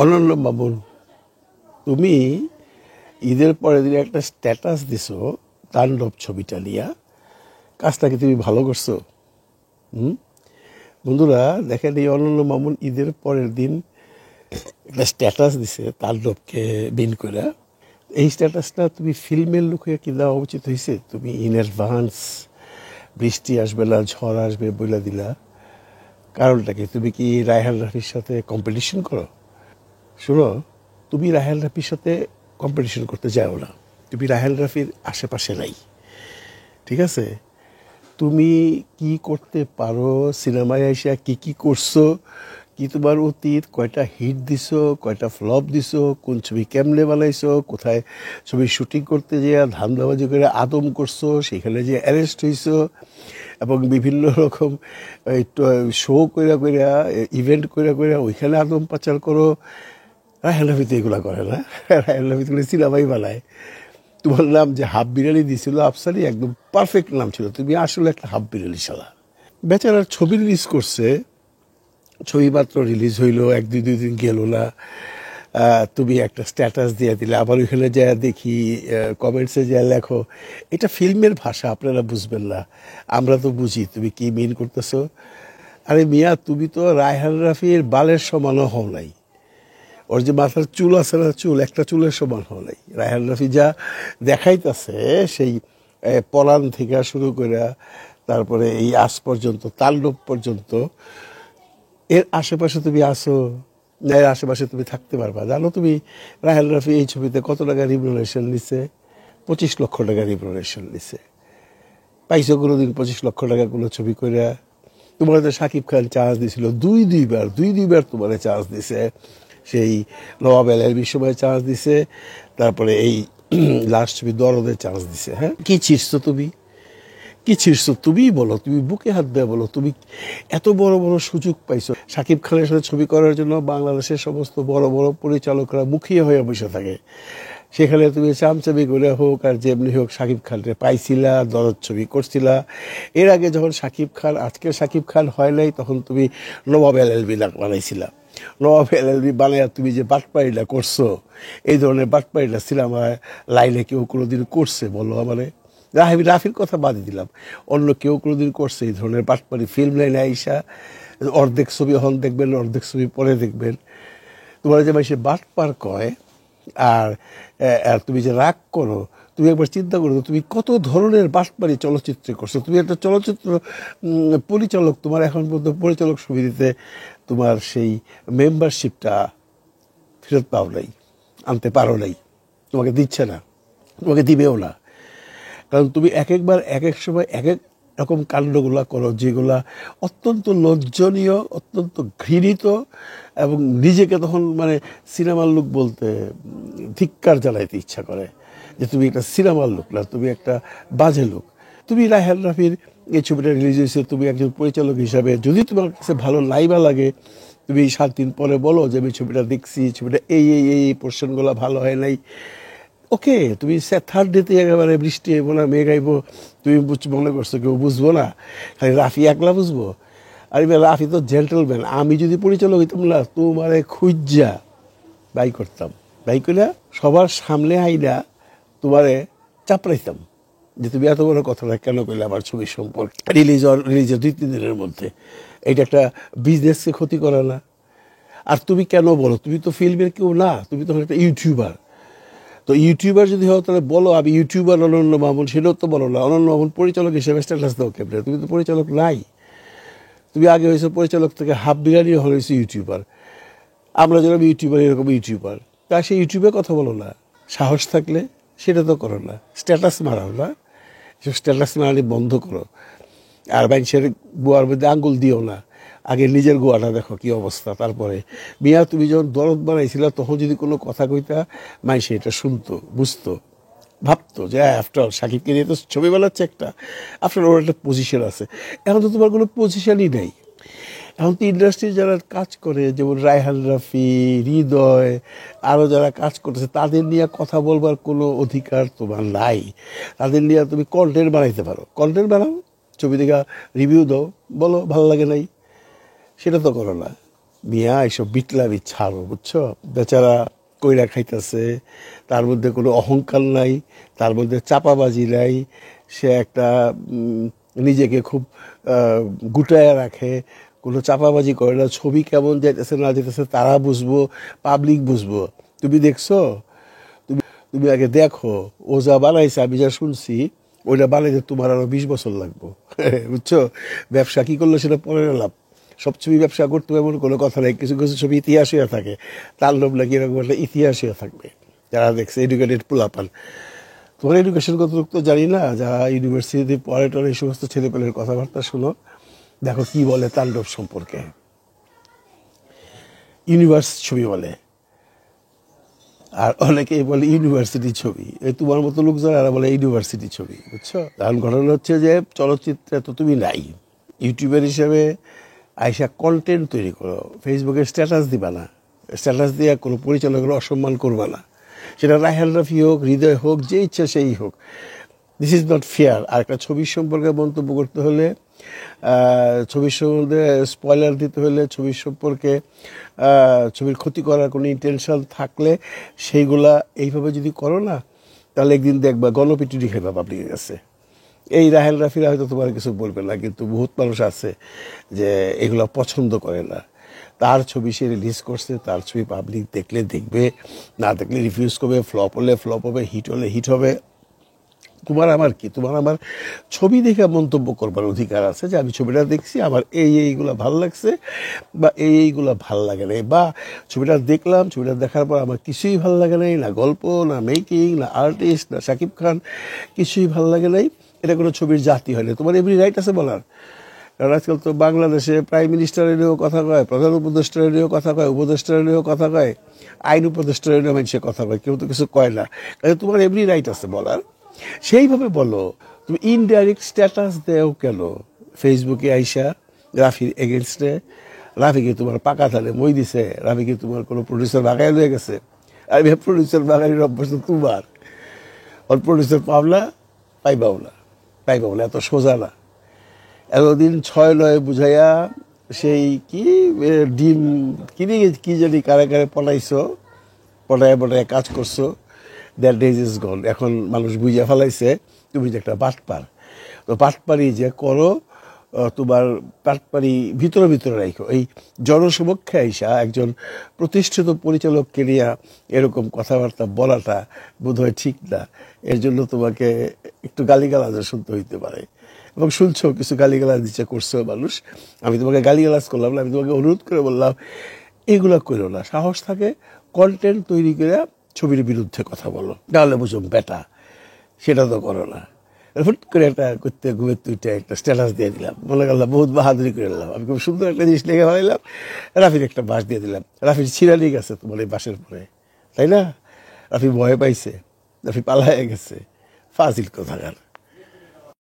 অনন্য মামুন, তুমি ঈদের পরের দিন একটা স্ট্যাটাস দিছো তাণ্ডব ছবিটা নিয়ে। কাজটা কি তুমি ভালো করছো? বন্ধুরা দেখেন, এই অনন্য মামুন ঈদের পরের দিন একটা স্ট্যাটাস দিছে তাণ্ডবকে বিন করে। এই স্ট্যাটাসটা তুমি ফিল্মের লোকে কি দেওয়া উচিত হয়েছে? তুমি ইন অ্যাডভান্স বৃষ্টি আসবে না, ঝড় আসবে বলে দিলা। কারণটা কি? তুমি কি রায়হান রাফির সাথে কম্পিটিশন করো? শোনো, তুমি রায়হান রাফির সাথে কম্পিটিশন করতে যাও না। তুমি রায়হান রাফির আশেপাশে নাই, ঠিক আছে? তুমি কি করতে পারো, সিনেমায় এসে কি কি করছো, কি তোমার অতীত, কয়টা হিট দিছো, কয়টা ফ্লপ দিছো, কোন ছবি কেমনে বানাইছো, কোথায় ছবি শুটিং করতে যেয়ে ধান্দাবাজি করে আদম করছো, সেখানে যে অ্যারেস্ট হইছো, এবং বিভিন্ন রকম শো কইরা কইরা, ইভেন্ট কইরা কইরা ওইখানে আদম পাচার করো। রায়হান রাফি তো এগুলো করে না। রায়হান রাফি তো সিনেমাই বানায়। তোমার নাম যে হাফ বিরিয়ানি দিয়েছিল আফসারি, একদম পারফেক্ট নাম ছিল। তুমি আসলে একটা হাফ বিরিয়ানি শালা। বেচারার ছবি রিলিজ করছে, ছবি মাত্র রিলিজ হইলো, এক দুই দিন গেল না, তুমি একটা স্ট্যাটাস দিয়ে দিলে। আবার ওইখানে যা দেখি কমেন্টসে যা লেখো, এটা ফিল্মের ভাষা, আপনারা বুঝবেন না, আমরা তো বুঝি তুমি কি মিন করতেছো। আরে মিয়া, তুমি তো রায়হান রাফির বালের সমানও হও নাই। ওর যে মাথার চুল আছে না, চুল একটা চুলের সমান হও নাই। রায়হান রাফি যা দেখাইতেছে, সেই পলান থেকে শুরু করে তারপরে এই আজ পর্যন্ত, তাণ্ডব পর্যন্ত, এর আশেপাশে তুমি আসো না? এর আশেপাশে তুমি থাকতে পারবা? জানো তুমি রায়হান রাফি এই ছবিতে কত টাকা রিমুনারেশন নিছে? 25 লক্ষ টাকা রিমুনারেশন নিছে। পাইছো কোনোদিন 25 লক্ষ টাকা কোনো ছবি করে? তোমার তো শাকিব খান চান্স দিছিল দুই দুইবার তোমার চান্স দিছে। সেই নবাব এলএলবির সময় চান্স দিছে, তারপরে এই লাস্ট ছবি দরদের চান্স দিছে। হ্যাঁ, কি ছিড়ছো তুমি? কি ছিড়ছো তুমি? বলো, তুমি বুকে হাত দেয়া বলো। তুমি এত বড় বড় সুযোগ পাইছো। শাকিব খানের সাথে ছবি করার জন্য বাংলাদেশের সমস্ত বড় বড় পরিচালকরা মুখিয়ে হয়ে বসে থাকে। সেখানে তুমি চামচামি করে হোক আর যেমনি হোক শাকিব খানকে পাইছিলা, দরদ ছবি করছিলা। এর আগে যখন শাকিব খান, আজকের শাকিব খান হয় নাই, তখন তুমি নবাব এলএলবি বানাইছিলা। নবাব এলএলবি বানাইয়া তুমি যে বাটপাড়িটা করছো, এই ধরনের বাটপাড়িটা সিনেমায় লাইনে কেউ কোনোদিন করছে বলো আমারে? রাফির কথা বাদই দিলাম, অন্য কেউ কোনোদিন করছে এই ধরনের বাটপাড়ি? ফিল্ম লাইনে আইসা অর্ধেক ছবি হল দেখবেন, অর্ধেক ছবি পরে দেখবেন। তোমার যে সে বাটপার কয়, আর তুমি যে রাগ করো, তুমি একবার চিন্তা করো তুমি কত ধরনের বাটপাড়ি চলচ্চিত্রে করছো। তুমি একটা চলচ্চিত্র পরিচালক, তোমার এখন পর্যন্ত পরিচালক সমিতিতে তোমার সেই মেম্বারশিপটা ফেরত পাও নাই, আনতে পারো নাই, তোমাকে দিচ্ছে না, তোমাকে দিবেও না। কারণ তুমি এক একবার এক এক সময় এক এক রকম কাণ্ডগুলা করো, যেগুলা অত্যন্ত লজ্জনীয়, অত্যন্ত ঘৃণিত, এবং নিজেকে তখন সিনেমার লোক বলতে ধিক্কার জানাইতে ইচ্ছা করে যে তুমি একটা সিনেমার লোক না, তুমি একটা বাজে লোক। তুমি রায়হান রাফির এই ছবিটা রিলিজ হয়েছে, তুমি একজন পরিচালক হিসাবে যদি তোমার কাছে ভালো নাইবা লাগে, তুমি 7 দিন পরে বলো যে আমি ছবিটা দেখছি, ছবিটা এই এই এই পোর্শনগুলো ভালো হয় নাই। ওকে, তুমি থার্ড ডেতে একেবারে বৃষ্টি আইব না, মেঘ আইব, তুমি মনে করছো কেউ বুঝবো না, খালি রাফি একলা বুঝবো? আর রাফি তো জেন্টলম্যান। আমি যদি পরিচালক হইতাম না, তোমারে খুঁজা বাই করতাম, বাই করে সবার সামনে আইনা তোমারে চাপড়াইতাম যে তুমি এত বড় কথাটা কেন কইলে আমার ছবির সম্পর্কে। রিলিজের 2-3 দিনের মধ্যে এটা একটা বিজনেসকে ক্ষতি করে না? আর তুমি কেন বলো, তুমি তো ফিল্মের কেউ না, তুমি তো একটা ইউটিউবার। তো ইউটিউবার যদি হও তাহলে বলো আমি ইউটিউবার অনন্য মামুন, সেটাও তো বলো না। অনন্য মামুন পরিচালক হিসেবে স্ট্যাটাস দাও কেমনে? তুমি তো পরিচালক নাই। তুমি আগে হয়েছো পরিচালক থেকে হাফ বিরিয়ানি হয়েছে ইউটিউবার। আমরা যেরকম ইউটিউবার, এরকম ইউটিউবার। তা সেই ইউটিউবে কথা বলো না, সাহস থাকলে সেটা তো করো না, স্ট্যাটাস মারাও না। স্ট্যাটাস মারানি বন্ধ করো। আর মানুষের গোয়ার মধ্যে আঙ্গুল দিও না, আগে নিজের গোয়াটা দেখো কি অবস্থা। তারপরে মিয়া, তুমি যখন দরদ বানাইছিলা তখন যদি কোনো কথা কইতা, মানুষ এটা শুনতো, বুঝতো, ভাবতো যে আফটার অল সাকিবকে নিয়ে তো ছবি বানাচ্ছে একটা, আফটার ওর একটা পজিশন আছে। এখন তো তোমার কোনো পজিশনই নেই। এখন তো ইন্ডাস্ট্রি যারা কাজ করে, যেমন রায়হান রাফি, হৃদয়, আরও যারা কাজ করতেছে, তাদের নিয়ে কথা বলবার কোনো অধিকার তোমার নাই। তাদের নিয়ে তুমি কন্টেন্ট বানাইতে পারো, কন্টেন্ট বানাও, ছবি দেখা রিভিউ দাও, বলো ভালো লাগে নাই, সেটা তো করো না। মিয়া এইসব বিটলামি ছাড়ো, বুঝছো? বেচারা কইরা খাইতেছে, তার মধ্যে কোনো অহংকার নাই, তার মধ্যে চাপাবাজি নাই, সে একটা নিজেকে খুব গুটায় রাখে, কোনো চাপাবাজি করে না। ছবি কেমন যাইতেছে না যাইতেছে তারা বুঝবো, পাবলিক বুঝবো। তুমি দেখছো? তুমি আগে দেখো, ও যা বানাইছে, আমি যা শুনছি, ওইটা বানাইতে তোমার আরো 20 বছর লাগবো। বুঝছো? ব্যবসা কি করলো সেটা পরে লাভ। সব ছবি ব্যবসা করতে এমন কোনো কথা নেই। কিছু কিছু ছবি ইতিহাস হয়ে থাকে, তার লোভ নাকি এরকম একটা ইতিহাস হয়ে থাকবে। যারা দেখছে এডুকেটেড পোলাপান, তোমার এডুকেশন কত তো জানি না, যারা ইউনিভার্সিটিতে পড়ে টরে এই সমস্ত ছেলেপেলের কথাবার্তা শুনো, দেখো কি বলে তাণ্ডব সম্পর্কে। ইউনিভার্স ছবি বলে, আর অনেকেই বলে ইউনিভার্সিটি ছবি। এই তোমার মতো লোক যারা বলে ইউনিভার্সিটি ছবি, বুঝছো? কারণ ঘটনা হচ্ছে যে চলচ্চিত্রে তো তুমি নাই, ইউটিউবার হিসেবে আইসা কন্টেন্ট তৈরি করো, ফেসবুকে স্ট্যাটাস দিবা না, স্ট্যাটাস দিয়ে কোনো পরিচালকের অসম্মান করবা না, সেটা রায়হান রাফি হোক, হৃদয় হোক, যে ইচ্ছা সেই হোক। This is not fair. আর একটা ছবির সম্পর্কে মন্তব্য করতে হলে, ছবির সম্বন্ধে স্পয়লার দিতে হলে, ছবির সম্পর্কে ছবির ক্ষতি করার কোনো ইন্টেনশন থাকলে সেইগুলা এইভাবে যদি করো না, তাহলে একদিন দেখবা গণপিটুনি খাইবা পাবলিকের কাছে। এই রাহেল রাফিরা হয়তো তোমার কিছু বলবে না, কিন্তু বহুত মানুষ আছে যে এগুলো পছন্দ করে না। তার ছবি সে রিলিজ করছে, তার ছবি পাবলিক দেখলে দেখবে, না দেখলে রিফিউজ করবে, ফ্লপ হলে ফ্লপ হবে, হিট হলে হিট হবে। তোমার আমার কি, তোমার আমার ছবি দেখে মন্তব্য করবার অধিকার আছে যে আমি ছবিটা দেখছি, আমার এইগুলো ভাল লাগছে বা এইগুলো ভাল লাগে নাই, বা ছবিটা দেখলাম, ছবিটা দেখার পর আমার কিছুই ভাল লাগে নাই, না গল্প, না মেকিং, না আর্টিস্ট, না শাকিব খান, কিছুই ভাল লাগে নাই। এটা কোনো ছবির জাতি হয় না। তোমার এমনি রাইট আছে বলার। কারণ আজকাল তো বাংলাদেশে প্রাইম মিনিস্টারেরও কথা কয়, প্রধান উপদেষ্টারেরও কথা কয়, উপদেষ্টারেরও কথা কয়, আইন উপদেষ্টারেরও মানুষের কথা কয়, কেউ তো কিছু কয় না। কারণ তোমার এমনি রাইট আছে বলার, সেইভাবে বলো। তুমি ইনডাইরেক্ট স্ট্যাটাস দেও কেন ফেসবুকে আইসা রাফির এগেনস্টে? রাফিকে তোমার পাকা থালে মই দিছে? রাফিকে তোমার কোনো প্রডিউসার বাগাই হয়ে গেছে? আর প্রডিউসার বাগানির অভ্যাস তো তোমার। ওর প্রডিউসার পাবলা, পাইবাও না, পাইবাও না, এত সোজা না। এতদিন 6-9 বুঝাইয়া সেই কি ডিম কিনে কি জানি কারে কারে পলাইছো, পটায় পটায় কাজ করছো, দ্যাট ডেজ ইজ গন। এখন মানুষ বুঝে ফেলাইছে তুমি যে একটা বাটপার। তো বাটপারি যে করো, তোমার বাটপারি ভিতরে ভিতরে রাখো। এই জনসমক্ষে আইসা একজন প্রতিষ্ঠিত পরিচালককে নিয়ে এরকম কথাবার্তা বলাটা বোধহয় ঠিক না। এর জন্য তোমাকে একটু গালিগালাজ শুনতে হইতে পারে, এবং শুনছো, কিছু গালিগালাজ দিচ্ছে, করছো মানুষ। আমি তোমাকে গালিগালাজ করলাম না, আমি তোমাকে অনুরোধ করে বললাম এগুলো করো না। সাহস থাকে কন্টেন্ট তৈরি করে ছবির বিরুদ্ধে কথা বলো, তাহলে বুঝো বেটা। সেটা তো করো না। হুট করে একটা করতে ঘুমের তুইটা একটা স্ট্যাটাস দিয়ে দিলাম, মনে করলাম বহুত বাহাদুরি করে দিলাম, আমি খুব সুন্দর একটা জিনিস লেগে ফেলাইলাম, রাফির একটা বাস দিয়ে দিলাম। রাফির ছিঁড়ানি গেছে তোমার এই বাসের পরে, তাই না? রাফি ভয় পাইছে, রাফি পালায় গেছে, ফাজিল কোথাকার।